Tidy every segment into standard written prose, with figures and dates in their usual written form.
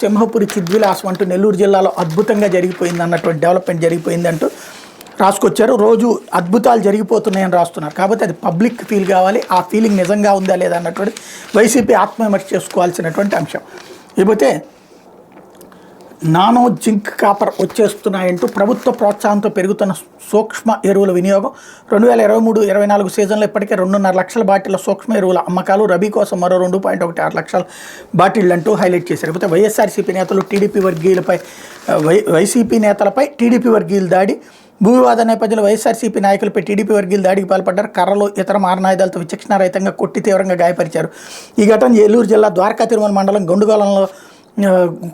సింహపురి చిద్విలాసం అంటూ నెల్లూరు జిల్లాలో అద్భుతంగా జరిగిపోయింది అన్నటువంటి డెవలప్మెంట్ జరిగిపోయింది అంటూ రాసుకొచ్చారు. రోజు అద్భుతాలు జరిగిపోతున్నాయని రాస్తున్నారు. కాబట్టి అది పబ్లిక్ ఫీల్ కావాలి. ఆ ఫీలింగ్ నిజంగా ఉందా లేదా అన్నటువంటి వైసీపీ ఆత్మవిమర్శ చేసుకోవాల్సినటువంటి అంశం. ఇకపోతే నానో జింక్ కాపర్ వచ్చేస్తున్నాయంటూ ప్రభుత్వ ప్రోత్సాహంతో పెరుగుతున్న సూక్ష్మ ఎరువుల వినియోగం 2023-24 సీజన్లో ఇప్పటికే 2.5 లక్షల బాటిళ్ల సూక్ష్మ ఎరువుల అమ్మకాలు, రబీ కోసం మరో 2.16 లక్షల బాటిళ్లు అంటూ హైలైట్ చేశారు. ఇకపోతే వైఎస్ఆర్సీపీ నేతలు వైసీపీ నేతలపై టీడీపీ వర్గీయులు దాడి. భూ వివాద నేపథ్యంలో వైఎస్ఆర్సీపీ నాయకులపై టీడీపీ వర్గీయులు దాడికి పాల్పడ్డారు. కర్రలు, ఇతర మారణాయుధాలతో విచక్షణారహితంగా కొట్టి తీవ్రంగా గాయపరిచారు. ఈ ఘటన ఏలూరు జిల్లా ద్వారకా తిరుమల మండలం గొండుగోలంలో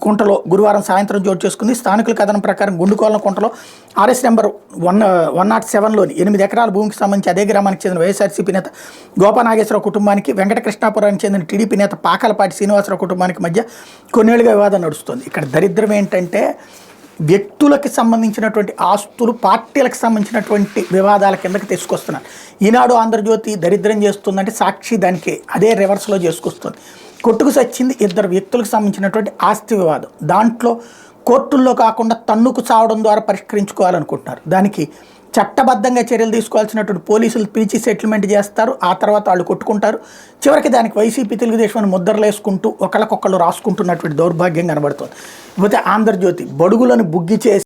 కుంటలో గురువారం సాయంత్రం చోటు చేసుకుంది. స్థానికుల కథనం ప్రకారం గుండుకోలం కుంటలో ఆర్ఎస్ నెంబర్ 107లోని 8 ఎకరాల భూమికి సంబంధించి అదే గ్రామానికి చెందిన వైఎస్ఆర్సీపీ నేత గోపనాగేశ్వరరావు కుటుంబానికి, వెంకటకృష్ణాపురానికి చెందిన టీడీపీ నేత పాకలపాటి శ్రీనివాసరావు కుటుంబానికి మధ్య కొన్నేళ్లుగా వివాదం నడుస్తుంది. ఇక్కడ దరిద్రం ఏంటంటే వ్యక్తులకు సంబంధించినటువంటి ఆస్తులు పార్టీలకు సంబంధించినటువంటి వివాదాల కిందకి తీసుకొస్తున్నారు. ఈనాడు ఆంధ్రజ్యోతి దరిద్రం చేస్తుందంటే సాక్షి దానికి అదే రివర్స్లో చేసుకొస్తుంది. కొట్టుకు సచ్చింది 2 వ్యక్తులకు సంబంధించినటువంటి ఆస్తి వివాదం. దాంట్లో కోర్టుల్లో కాకుండా తన్నుకు చావడం ద్వారా పరిష్కరించుకోవాలనుకుంటున్నారు. దానికి చట్టబద్ధంగా చర్యలు తీసుకోవాల్సినటువంటి పోలీసులు పిలిచి సెటిల్మెంట్ చేస్తారు. ఆ తర్వాత వాళ్ళు కొట్టుకుంటారు. చివరికి దానికి వైసీపీ తెలుగుదేశం ముద్రలు వేసుకుంటూ ఒకళ్ళకొకళ్ళు రాసుకుంటున్నటువంటి దౌర్భాగ్యం కనబడుతుంది. ఇకపోతే ఆంధ్రజ్యోతి బడుగులను బుగ్గి చేసి